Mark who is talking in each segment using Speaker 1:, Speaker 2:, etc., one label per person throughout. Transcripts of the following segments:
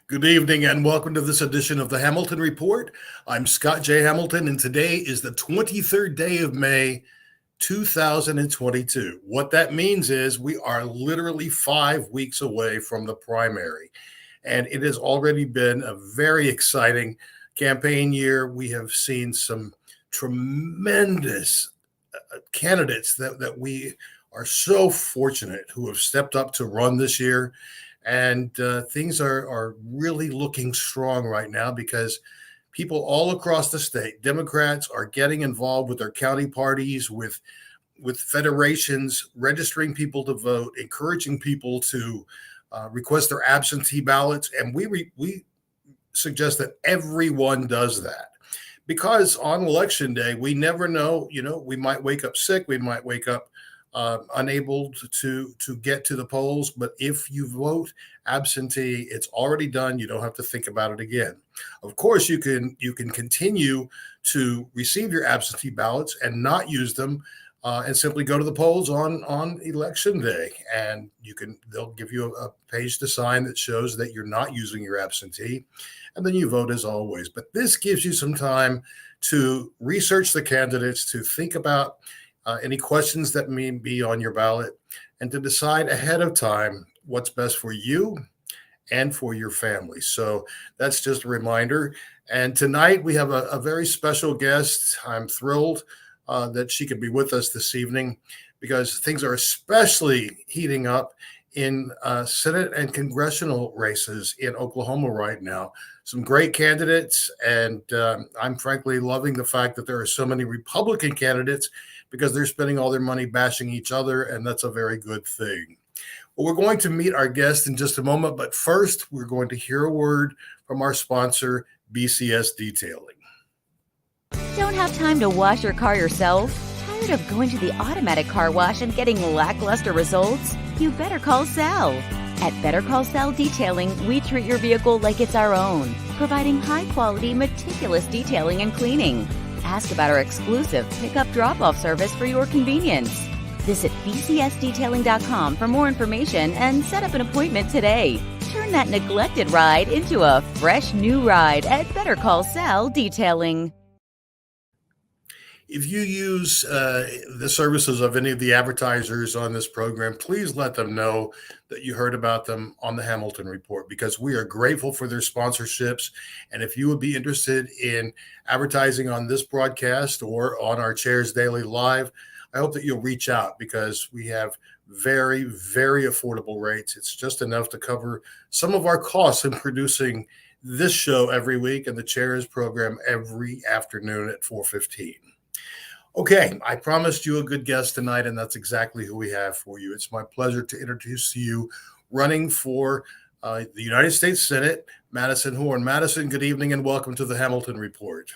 Speaker 1: Good evening and welcome to this edition of the Hamilton Report. I'm Scott J. Hamilton, and today is the 23rd day of May, 2022. What that means is we are literally 5 weeks away from the primary, and it has already been a very exciting campaign year. We have seen some tremendous candidates that we are so fortunate who have stepped up to run this year. And things are really looking strong right now because people all across the state, Democrats, are getting involved with their county parties, with federations, registering people to vote, encouraging people to request their absentee ballots. And we suggest that everyone does that. Because on election day, we never know, we might wake up sick, we might wake up unable to get to the polls. But if you vote absentee, it's already done. You don't have to think about it again. Of course, you can continue to receive your absentee ballots and not use them, and simply go to the polls on election day, and they'll give you a page to sign that shows that you're not using your absentee, and then you vote as always. But this gives you some time to research the candidates, to think about any questions that may be on your ballot, and to decide ahead of time what's best for you and for your family. So that's just a reminder. And tonight we have a very special guest. I'm thrilled that she could be with us this evening because things are especially heating up in Senate and congressional races in Oklahoma right now. Some great candidates, and I'm frankly loving the fact that there are so many Republican candidates because they're spending all their money bashing each other, and that's a very good thing. Well, we're going to meet our guest in just a moment, but first, we're going to hear a word from our sponsor, BCS Detailing.
Speaker 2: Don't have time to wash your car yourself? Tired of going to the automatic car wash and getting lackluster results? You better call Sal. At Better Call Sal Detailing, we treat your vehicle like it's our own, providing high-quality, meticulous detailing and cleaning. Ask about our exclusive pickup drop-off service for your convenience. Visit bcsdetailing.com for more information and set up an appointment today. Turn that neglected ride into a fresh new ride at Better Call Sal Detailing.
Speaker 1: If you use the services of any of the advertisers on this program, please let them know that you heard about them on the Hamilton Report, because we are grateful for their sponsorships. And if you would be interested in advertising on this broadcast or on our Chairs Daily Live, I hope that you'll reach out, because we have very, very affordable rates. It's just enough to cover some of our costs in producing this show every week and the Chairs program every afternoon at 4:15. Okay, I promised you a good guest tonight, and that's exactly who we have for you. It's my pleasure to introduce to you, running for the United States Senate, Madison Horn. Madison, good evening and welcome to the Hamilton Report.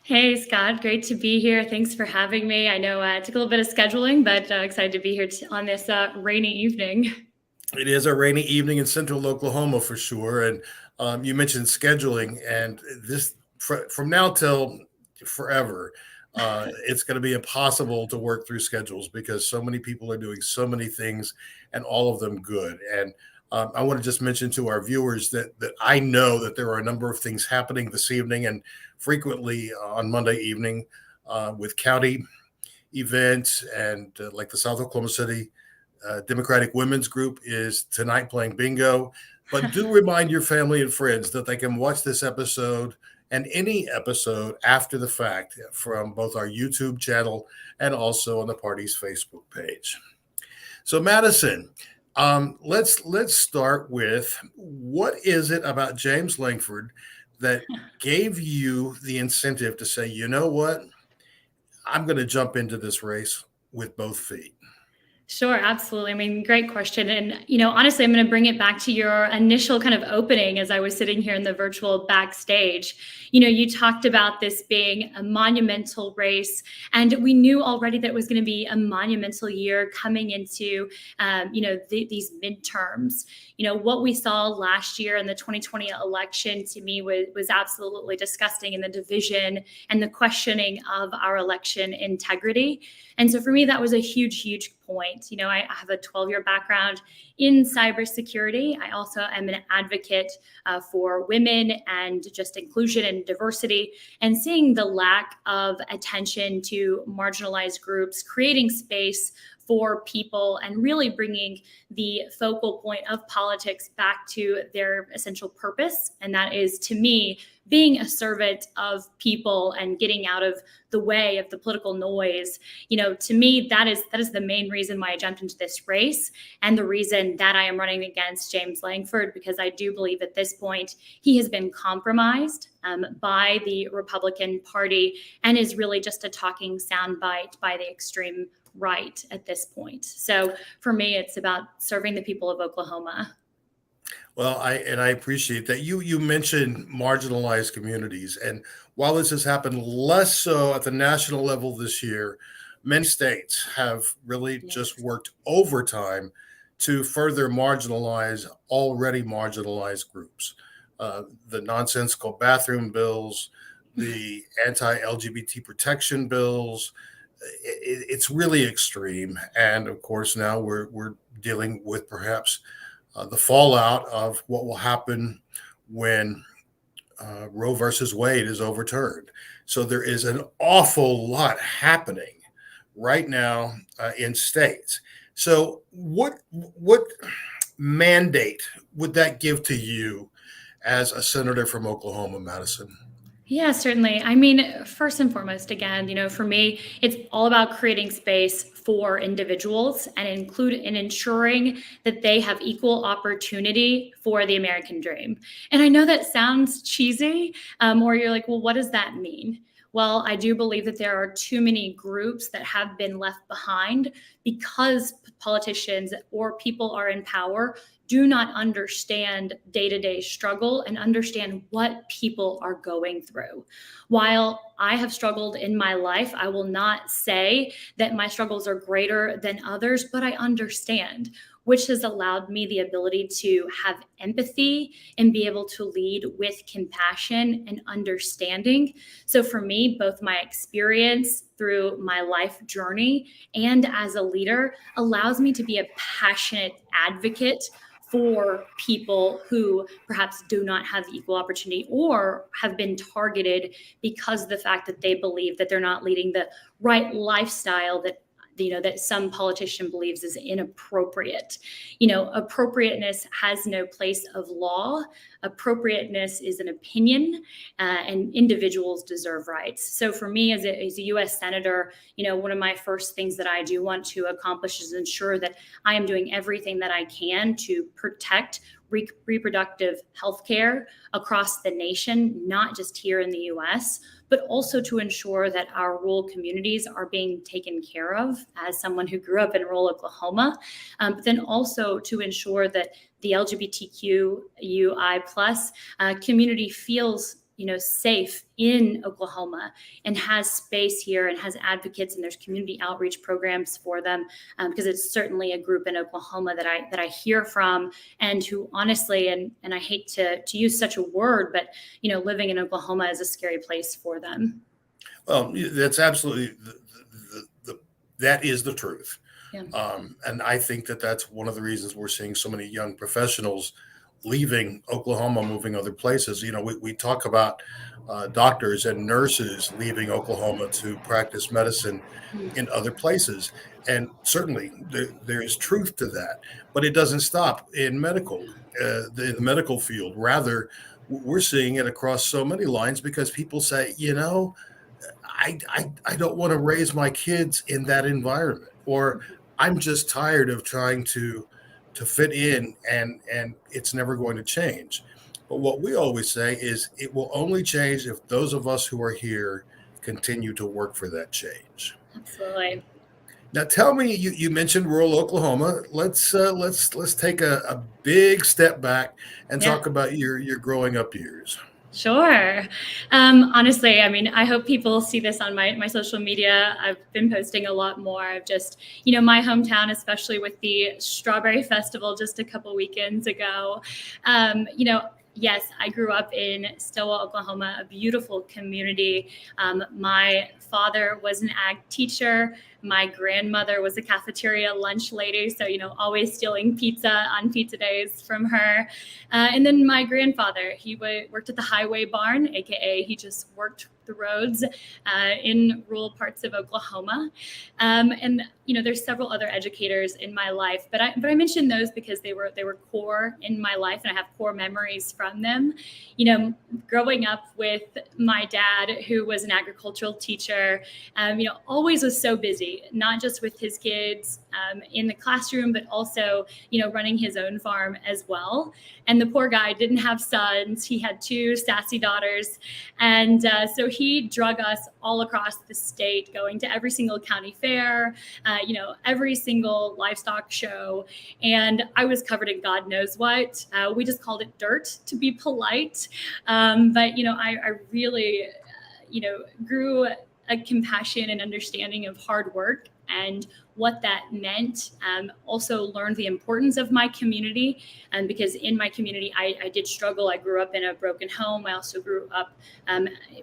Speaker 3: Hey, Scott, great to be here. Thanks for having me. I know it took a little bit of scheduling, but excited to be here on this rainy evening.
Speaker 1: It is a rainy evening in central Oklahoma for sure. And you mentioned scheduling, and this from now till forever, it's going to be impossible to work through schedules because so many people are doing so many things, and all of them good. And I want to just mention to our viewers that I know that there are a number of things happening this evening and frequently on Monday evening with county events, and like the South Oklahoma City Democratic Women's Group is tonight playing bingo. But do remind your family and friends that they can watch this episode and any episode after the fact from both our YouTube channel and also on the party's Facebook page. So, Madison, let's start with, what is it about James Langford that gave you the incentive to say, you know what, I'm going to jump into this race with both feet?
Speaker 3: Sure, absolutely. I mean, great question. And, honestly, I'm going to bring it back to your initial kind of opening as I was sitting here in the virtual backstage. You talked about this being a monumental race, and we knew already that it was going to be a monumental year coming into, these midterms. What we saw last year in the 2020 election to me was absolutely disgusting, in the division and the questioning of our election integrity. And so for me, that was a huge, huge point. I have a 12-year background in cybersecurity. I also am an advocate for women and just inclusion and diversity, and seeing the lack of attention to marginalized groups, creating space for people, and really bringing the focal point of politics back to their essential purpose. And that is, to me, being a servant of people and getting out of the way of the political noise. To me, that is the main reason why I jumped into this race, and the reason that I am running against James Langford, because I do believe at this point he has been compromised by the Republican Party and is really just a talking soundbite by the extreme right at this point. So for me, it's about serving the people of Oklahoma.
Speaker 1: Well, I appreciate that. You mentioned marginalized communities, and while this has happened less so at the national level this year, many states have really just worked overtime to further marginalize already marginalized groups. The nonsensical bathroom bills, the anti-LGBT protection bills. It's really extreme, and of course now we're dealing with perhaps the fallout of what will happen when Roe versus Wade is overturned. So there is an awful lot happening right now in states. So what mandate would that give to you as a senator from Oklahoma, Madison?
Speaker 3: Yeah, certainly. I mean, first and foremost, again, for me, it's all about creating space for individuals and ensuring that they have equal opportunity for the American dream. And I know that sounds cheesy, or you're like, well, what does that mean? Well, I do believe that there are too many groups that have been left behind because politicians or people are in power do not understand day-to-day struggle and understand what people are going through. While I have struggled in my life, I will not say that my struggles are greater than others, but I understand, which has allowed me the ability to have empathy and be able to lead with compassion and understanding. So for me, both my experience through my life journey and as a leader allows me to be a passionate advocate for people who perhaps do not have equal opportunity or have been targeted because of the fact that they believe that they're not leading the right lifestyle that some politician believes is inappropriate. Appropriateness has no place of law. Appropriateness is an opinion, and individuals deserve rights. So for me as a U.S. Senator, one of my first things that I do want to accomplish is ensure that I am doing everything that I can to protect reproductive health care across the nation, not just here in the U.S., but also to ensure that our rural communities are being taken care of, as someone who grew up in rural Oklahoma, but then also to ensure that the LGBTQI plus community feels safe in Oklahoma and has space here and has advocates, and there's community outreach programs for them, because it's certainly a group in Oklahoma that I hear from, and who honestly, and I hate to use such a word, but living in Oklahoma is a scary place for them.
Speaker 1: Well, that's absolutely that is the truth.
Speaker 3: Yeah.
Speaker 1: And I think that's one of the reasons we're seeing so many young professionals leaving Oklahoma, moving other places. We talk about doctors and nurses leaving Oklahoma to practice medicine in other places. And certainly there is truth to that, but it doesn't stop in the medical field. Rather, we're seeing it across so many lines because people say, I don't want to raise my kids in that environment, or I'm just tired of trying to fit in, and it's never going to change. But what we always say is it will only change if those of us who are here continue to work for that change.
Speaker 3: Absolutely.
Speaker 1: Now, tell me, you mentioned rural Oklahoma. Let's take a big step back and talk about your growing up years.
Speaker 3: Sure. Honestly, I hope people see this on my social media. I've been posting a lot more. I've just, my hometown, especially with the Strawberry Festival just a couple weekends ago. Yes, I grew up in Stillwell, Oklahoma, a beautiful community. My father was an ag teacher. My grandmother was a cafeteria lunch lady, so, always stealing pizza on pizza days from her. And then my grandfather, he worked at the highway barn, AKA he just worked the roads in rural parts of Oklahoma. And there's several other educators in my life, but I mentioned those because they were core in my life, and I have core memories from them. Growing up with my dad, who was an agricultural teacher, always was so busy, not just with his kids in the classroom, but also, running his own farm as well. And the poor guy didn't have sons. He had two sassy daughters. And so he drug us all across the state, going to every single county fair, every single livestock show. And I was covered in God knows what. We just called it dirt, to be polite. But, I really, grew a compassion and understanding of hard work and what that meant. Also learned the importance of my community, because in my community, I did struggle. I grew up in a broken home. I also grew up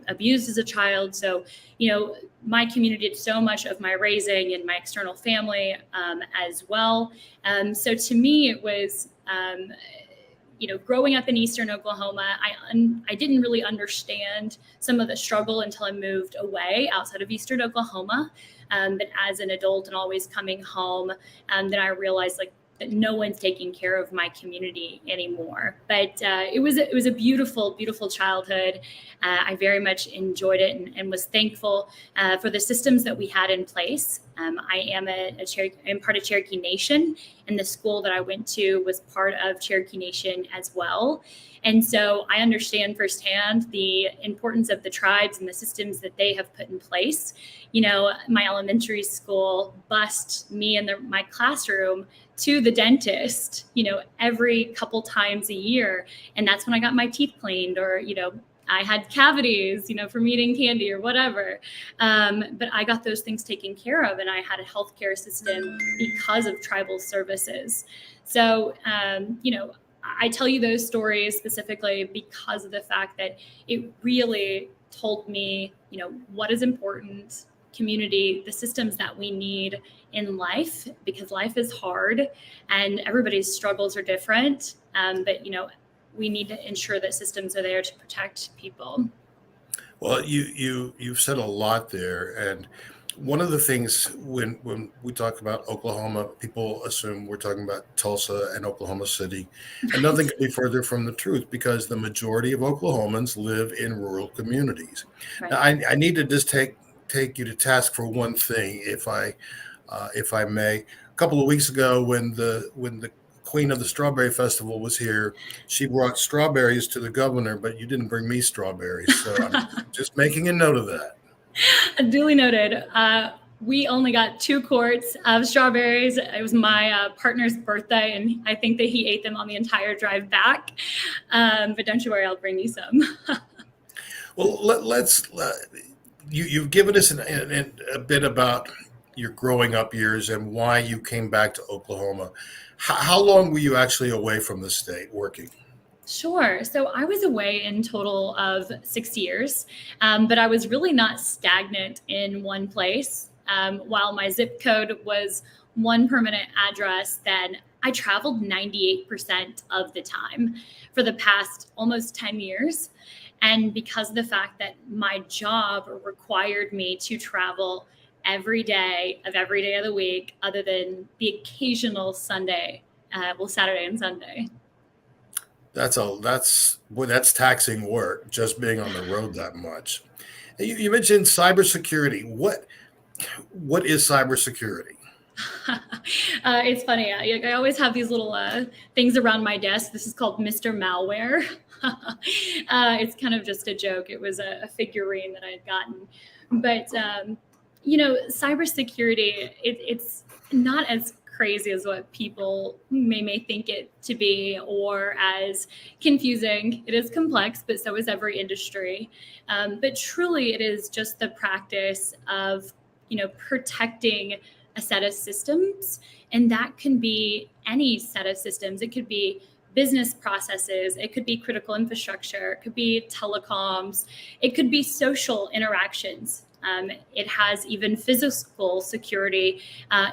Speaker 3: abused as a child. So, my community did so much of my raising and my external family as well. So to me, it was, growing up in Eastern Oklahoma, I didn't really understand some of the struggle until I moved away outside of Eastern Oklahoma. But as an adult and always coming home, then I realized that no one's taking care of my community anymore. But it was a beautiful, beautiful childhood. I very much enjoyed it and was thankful for the systems that we had in place. I am I'm part of Cherokee Nation, and the school that I went to was part of Cherokee Nation as well. And so I understand firsthand the importance of the tribes and the systems that they have put in place. My elementary school bused me and my classroom to the dentist, every couple times a year. And that's when I got my teeth cleaned, or, I had cavities, from eating candy or whatever. But I got those things taken care of, and I had a healthcare system because of tribal services. So, I tell you those stories specifically because of the fact that it really told me, what is important, community, the systems that we need in life, because life is hard and everybody's struggles are different. But, we need to ensure that systems are there to protect people.
Speaker 1: Well, you've said a lot there, and one of the things when we talk about Oklahoma, people assume we're talking about Tulsa and Oklahoma City, and nothing could be further from the truth, because the majority of Oklahomans live in rural communities.
Speaker 3: Right.
Speaker 1: Now, I need to just take you to task for one thing, if I may. A couple of weeks ago, when the Queen of the Strawberry Festival was here, she brought strawberries to the governor, but you didn't bring me strawberries. So I'm just making a note of that.
Speaker 3: Duly noted. We only got 2 quarts of strawberries. It was my partner's birthday, and I think that he ate them on the entire drive back. But don't you worry, I'll bring you some.
Speaker 1: Well, let's. You've given us a bit about your growing up years and why you came back to Oklahoma. How long were you actually away from the state working?
Speaker 3: Sure. So I was away in total of 6 years, but I was really not stagnant in one place. While my zip code was one permanent address, then I traveled 98% of the time for the past almost 10 years. And because of the fact that my job required me to travel every day of the week, other than the occasional Saturday and Sunday. That's taxing work, just being on the road that much. You mentioned cybersecurity. What is cybersecurity? It's funny. I always have these little things around my desk. This is called Mr. Malware. It's kind of just a joke. It was a figurine that I had gotten. But, cybersecurity, it's not as crazy as what people may think it to be, or as confusing. It is complex, but so is every industry. But truly, it is just the practice of, protecting a set of systems. And that can be any set of systems. It could be business processes. It could be critical infrastructure. It could be telecoms. It could be social interactions. It has even physical security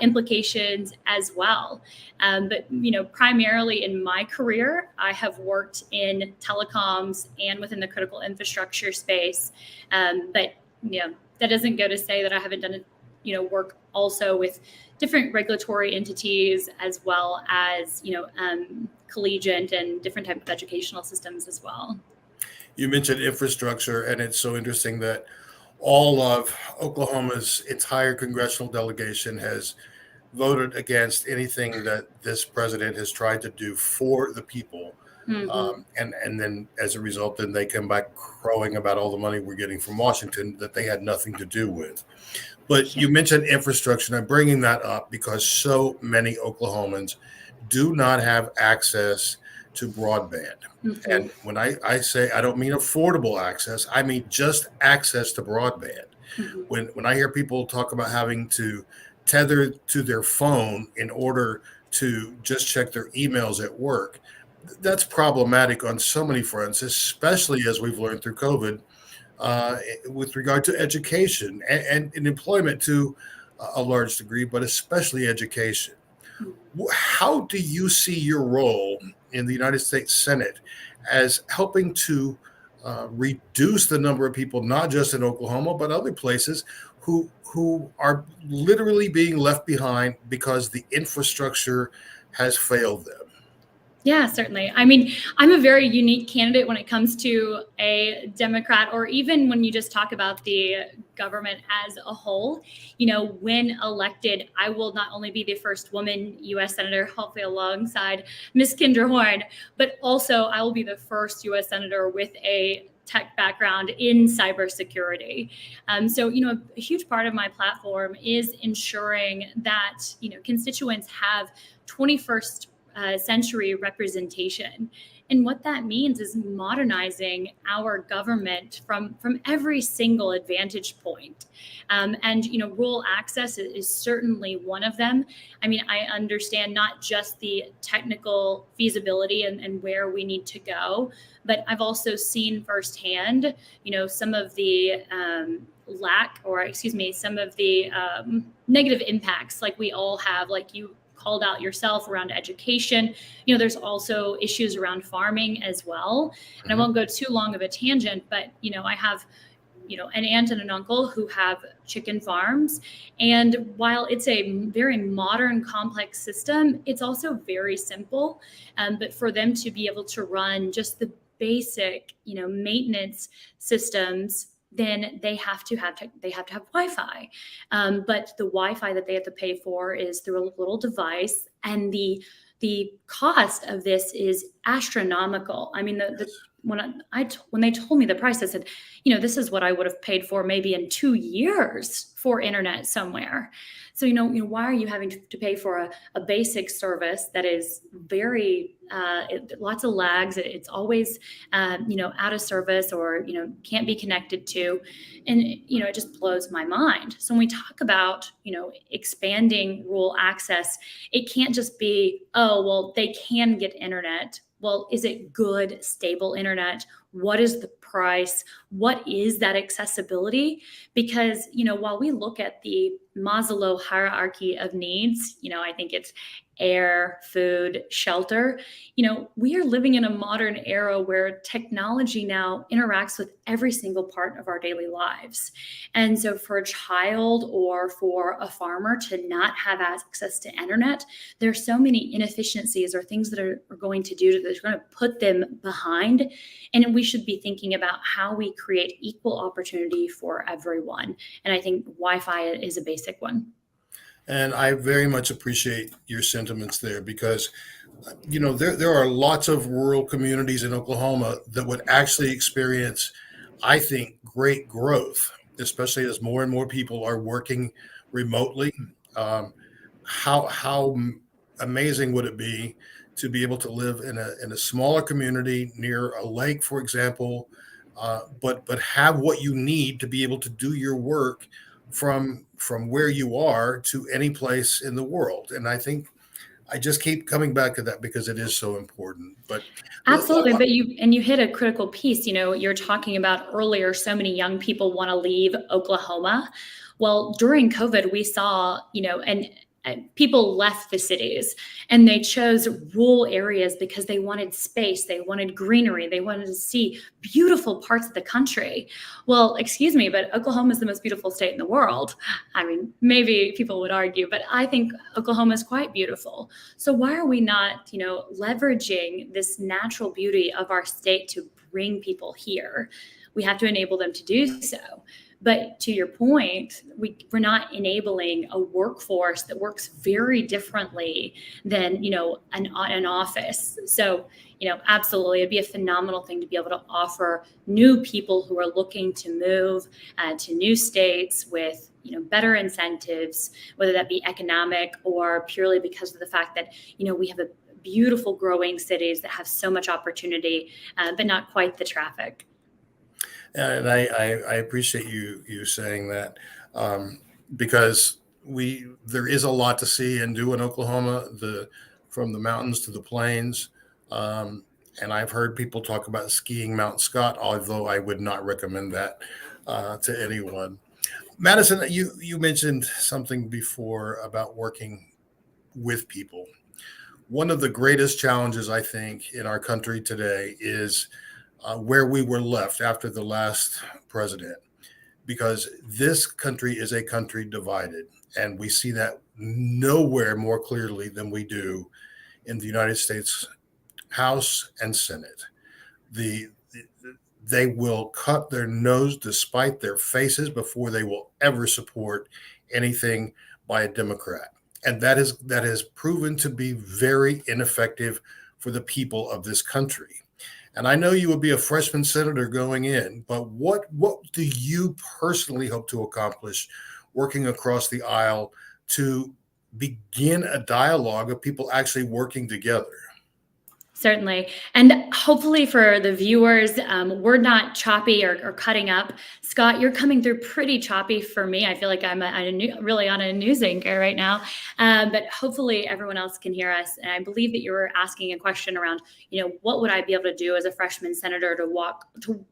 Speaker 3: implications as well. But primarily in my career, I have worked in telecoms and within the critical infrastructure space. But that doesn't go to say that I haven't done work also with different regulatory entities, as well as collegiate and different type of educational systems as well.
Speaker 1: You mentioned infrastructure, and it's so interesting that all of Oklahoma's entire congressional delegation has voted against anything that this president has tried to do for the people. And then as a result, then they come back crowing about all the money we're getting from Washington that they had nothing to do with. But you mentioned infrastructure, and I'm bringing that up because so many Oklahomans do not have access to broadband. And when I say, I don't mean affordable access, I mean just access to broadband. When I hear people talk about having to tether to their phone in order to just check their emails at work, that's problematic on so many fronts, especially as we've learned through COVID, with regard to education and employment to a large degree, but especially education. How do you see your role in the United States Senate as helping to reduce the number of people, not just in Oklahoma, but other places, who are literally being left behind because the infrastructure has failed them?
Speaker 3: Yeah, certainly. I mean, I'm a very unique candidate when it comes to a Democrat, or even when you just talk about the government as a whole. When elected, I will not only be the first woman U.S. Senator, hopefully alongside Miss Kendra Horn, but also I will be the first U.S. Senator with a tech background in cybersecurity. So, a huge part of my platform is ensuring that, constituents have 21st century representation. And what that means is modernizing our government from every single advantage point. And rural access is certainly one of them. I mean, I understand not just the technical feasibility and where we need to go, but I've also seen firsthand, some of the some of the negative impacts, like we all have, like you called out yourself, around education. There's also issues around farming as well. And I won't go too long of a tangent, but, I have, an aunt and an uncle who have chicken farms. And while it's a very modern, complex system, it's also very simple. But for them to be able to run just the basic, maintenance systems, then they have to have Wi-Fi. But the Wi-Fi that they have to pay for is through a little device, and the cost of this is astronomical. I mean, when they told me the price, I said, this is what I would have paid for maybe in 2 years for internet somewhere. So, why are you having to pay for a basic service that is very, lots of lags. It's always, out of service, or, can't be connected to. And, it just blows my mind. So when we talk about, expanding rural access, it can't just be, oh, well, they can get internet. Well, is it good, stable internet? What is the price? What is that accessibility? Because, while we look at the Maslow hierarchy of needs, I think it's air, food, shelter. We are living in a modern era where technology now interacts with every single part of our daily lives. And so for a child or for a farmer to not have access to internet, there's so many inefficiencies or things that are going to do that's going to put them behind. And we should be thinking about how we create equal opportunity for everyone. And I think Wi-Fi is a basic one.
Speaker 1: And I very much appreciate your sentiments there, because, there are lots of rural communities in Oklahoma that would actually experience, I think, great growth, especially as more and more people are working remotely. How amazing would it be to be able to live in a smaller community near a lake, for example, but have what you need to be able to do your work from where you are to any place in the world. And I think I just keep coming back to that because it is so important. But
Speaker 3: Absolutely. But you hit a critical piece. You're talking about earlier, so many young people want to leave Oklahoma. Well, during COVID, we saw, and people left the cities and they chose rural areas because they wanted space, they wanted greenery, they wanted to see beautiful parts of the country. Well, excuse me, but Oklahoma is the most beautiful state in the world. I mean, maybe people would argue, but I think Oklahoma is quite beautiful. So why are we not, leveraging this natural beauty of our state to bring people here? We have to enable them to do so. But to your point, we're not enabling a workforce that works very differently than, an office. So, absolutely, it'd be a phenomenal thing to be able to offer new people who are looking to move to new states with, better incentives, whether that be economic or purely because of the fact that, we have a beautiful growing cities that have so much opportunity, but not quite the traffic.
Speaker 1: And I appreciate you saying that, because there is a lot to see and do in Oklahoma, from the mountains to the plains. And I've heard people talk about skiing Mount Scott, although I would not recommend that to anyone. Madison, you mentioned something before about working with people. One of the greatest challenges, I think, in our country today is where we were left after the last president, because this country is a country divided. And we see that nowhere more clearly than we do in the United States House and Senate. They will cut their nose to spite their faces before they will ever support anything by a Democrat. And that has proven to be very ineffective for the people of this country. And I know you will be a freshman senator going in, but what do you personally hope to accomplish working across the aisle to begin a dialogue of people actually working together?
Speaker 3: Certainly. And hopefully for the viewers, we're not choppy or cutting up. Scott, you're coming through pretty choppy for me. I feel like I'm really on a news anchor right now. But hopefully everyone else can hear us. And I believe that you were asking a question around, what would I be able to do as a freshman senator to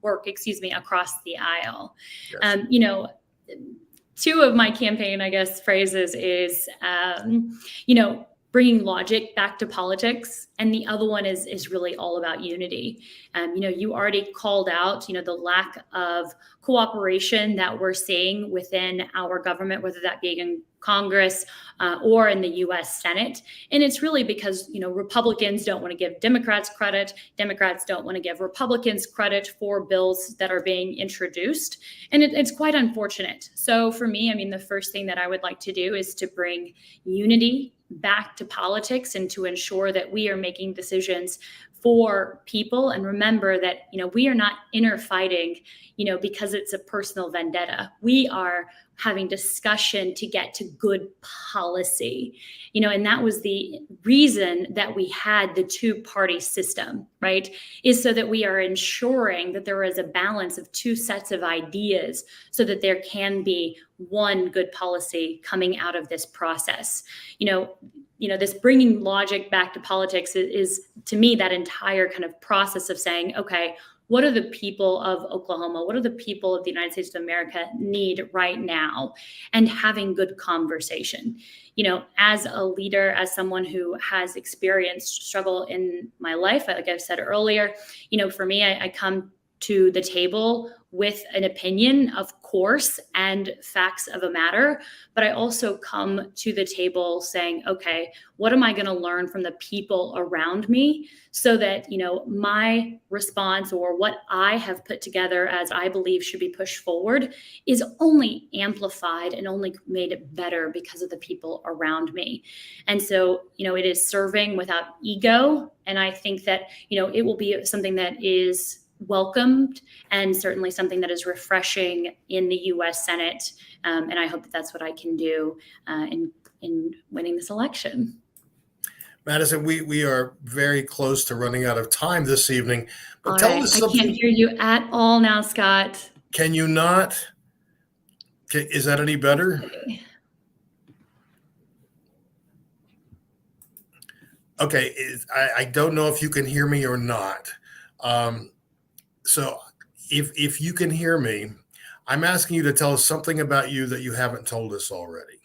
Speaker 3: work across the aisle? Yes. Two of my campaign, I guess, phrases is, bringing logic back to politics. And the other one is really all about unity. You already called out, the lack of cooperation that we're seeing within our government, whether that be in Congress or in the U.S. Senate. And it's really because, Republicans don't want to give Democrats credit. Democrats don't want to give Republicans credit for bills that are being introduced. And it's quite unfortunate. So for me, the first thing that I would like to do is to bring unity back to politics and to ensure that we are making decisions for people. And remember that, we are not inner fighting, because it's a personal vendetta. We are having discussion to get to good policy, and that was the reason that we had the two-party system, right? Is so that we are ensuring that there is a balance of two sets of ideas so that there can be one good policy coming out of this process. This bringing logic back to politics is to me that entire kind of process of saying, okay, what do the people of Oklahoma, what do the people of the United States of America need right now? And having good conversation. As a leader, as someone who has experienced struggle in my life, like I've said earlier, for me, I come to the table with an opinion, of course, and facts of a matter. But I also come to the table saying, okay, what am I going to learn from the people around me so that, my response or what I have put together as I believe should be pushed forward is only amplified and only made better because of the people around me. And so, it is serving without ego. And I think that, it will be something that is welcomed and certainly something that is refreshing in the U.S. Senate. And I hope that that's what I can do in winning this election.
Speaker 1: Madison, we are very close to running out of time this evening. But
Speaker 3: tell us something. I can't hear you at all now, Scott.
Speaker 1: Can you not? Is that any better? Okay, I don't know if you can hear me or not. Um, so if you can hear me, I'm asking you to tell us something about you that you haven't told us already.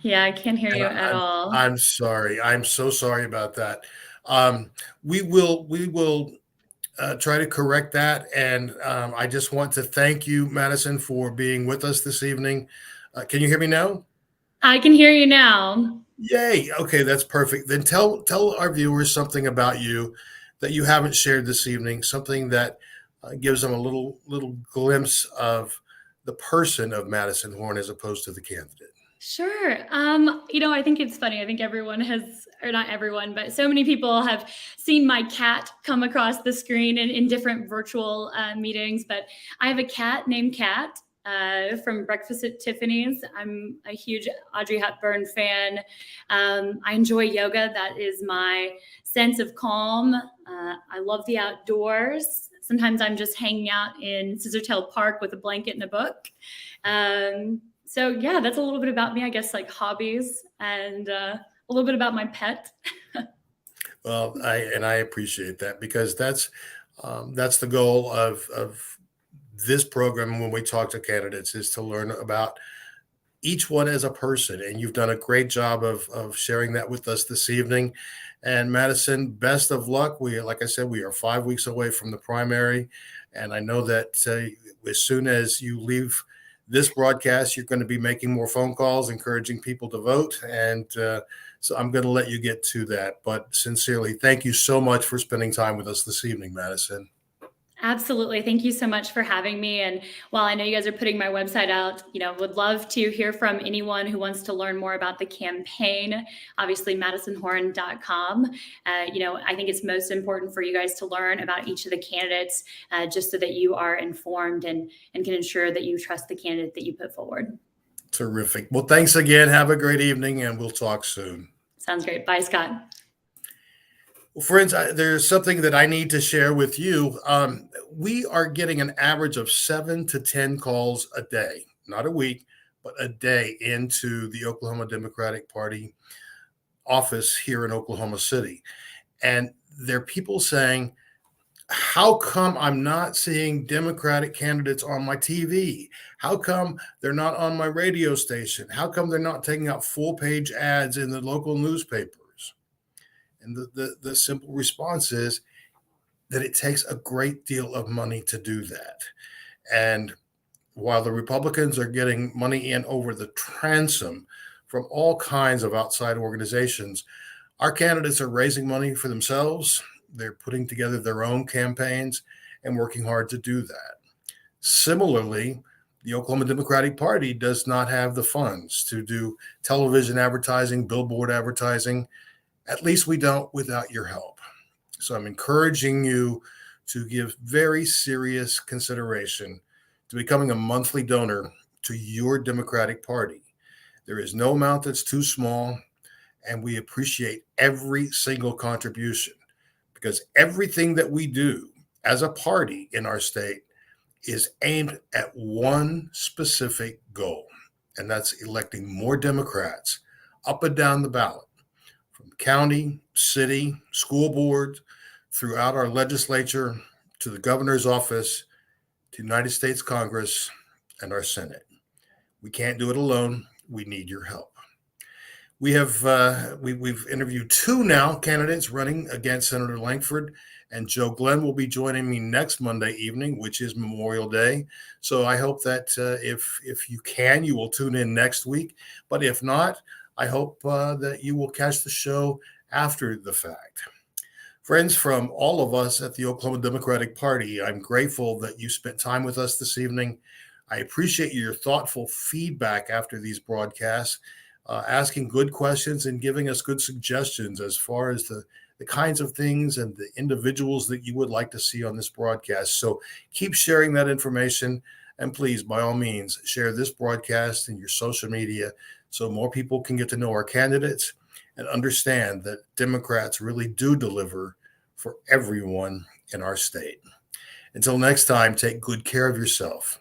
Speaker 3: Yeah, I can't hear
Speaker 1: And
Speaker 3: you at all.
Speaker 1: I'm sorry. I'm so sorry about that. Um, we will try to correct that. And I just want to thank you, Madison, for being with us this evening. Can you hear me now?
Speaker 3: I can hear you now.
Speaker 1: Yay. Okay, that's perfect. Then tell our viewers something about you that you haven't shared this evening, something that gives them a little glimpse of the person of Madison Horn as opposed to the candidate.
Speaker 3: Sure. I think it's funny. I think everyone has, or not everyone, but so many people have seen my cat come across the screen in different virtual meetings. But I have a cat named Cat from Breakfast at Tiffany's. I'm a huge Audrey Hepburn fan. I enjoy yoga. That is my sense of calm. I love the outdoors. Sometimes I'm just hanging out in Scissortail Park with a blanket and a book. So yeah, that's a little bit about me, I guess, like hobbies and a little bit about my pet.
Speaker 1: Well, I appreciate that because that's the goal of this program when we talk to candidates is to learn about each one as a person. And you've done a great job of sharing that with us this evening. And Madison, best of luck. Like I said, we are 5 weeks away from the primary. And I know that as soon as you leave this broadcast, you're going to be making more phone calls, encouraging people to vote. And so I'm going to let you get to that. But sincerely, thank you so much for spending time with us this evening, Madison.
Speaker 3: Absolutely. Thank you so much for having me. And while I know you guys are putting my website out, would love to hear from anyone who wants to learn more about the campaign. Obviously, madisonhorn.com. I think it's most important for you guys to learn about each of the candidates just so that you are informed and can ensure that you trust the candidate that you put forward.
Speaker 1: Terrific. Well, thanks again. Have a great evening, and we'll talk soon.
Speaker 3: Sounds great. Bye, Scott.
Speaker 1: Well, friends, there's something that I need to share with you. We are getting an average of 7 to 10 calls a day, not a week, but a day into the Oklahoma Democratic Party office here in Oklahoma City. And there are people saying, how come I'm not seeing Democratic candidates on my TV? How come they're not on my radio station? How come they're not taking out full-page ads in the local newspapers? And the simple response is that it takes a great deal of money to do that. And while the Republicans are getting money in over the transom from all kinds of outside organizations, our candidates are raising money for themselves. They're putting together their own campaigns and working hard to do that. Similarly, the Oklahoma Democratic Party does not have the funds to do television advertising, billboard advertising. At least we don't without your help. So I'm encouraging you to give very serious consideration to becoming a monthly donor to your Democratic Party. There is no amount that's too small, and we appreciate every single contribution because everything that we do as a party in our state is aimed at one specific goal, and that's electing more Democrats up and down the ballot. From county, city, school boards, throughout our legislature, to the governor's office, to United States Congress, and our Senate. We can't do it alone. We need your help. We've interviewed 2 now candidates running against Senator Lankford, and Joe Glenn will be joining me next Monday evening, which is Memorial Day. So I hope that if you can, you will tune in next week. But if not, I hope that you will catch the show after the fact. Friends, from all of us at the Oklahoma Democratic Party, I'm grateful that you spent time with us this evening. I appreciate your thoughtful feedback after these broadcasts, asking good questions and giving us good suggestions as far as the kinds of things and the individuals that you would like to see on this broadcast. So keep sharing that information. And please, by all means, share this broadcast in your social media so more people can get to know our candidates and understand that Democrats really do deliver for everyone in our state. Until next time, take good care of yourself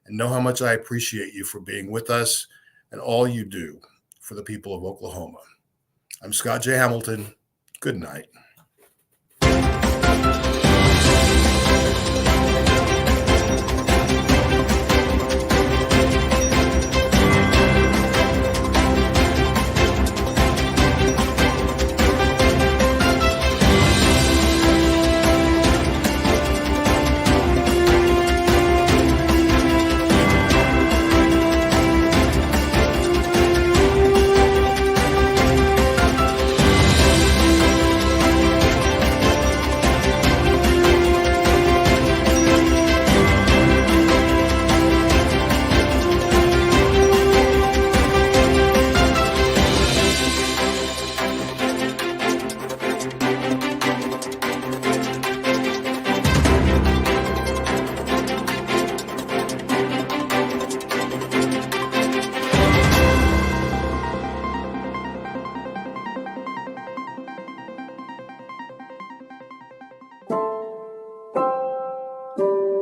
Speaker 1: and know how much I appreciate you for being with us and all you do for the people of Oklahoma. I'm Scott J. Hamilton. Good night.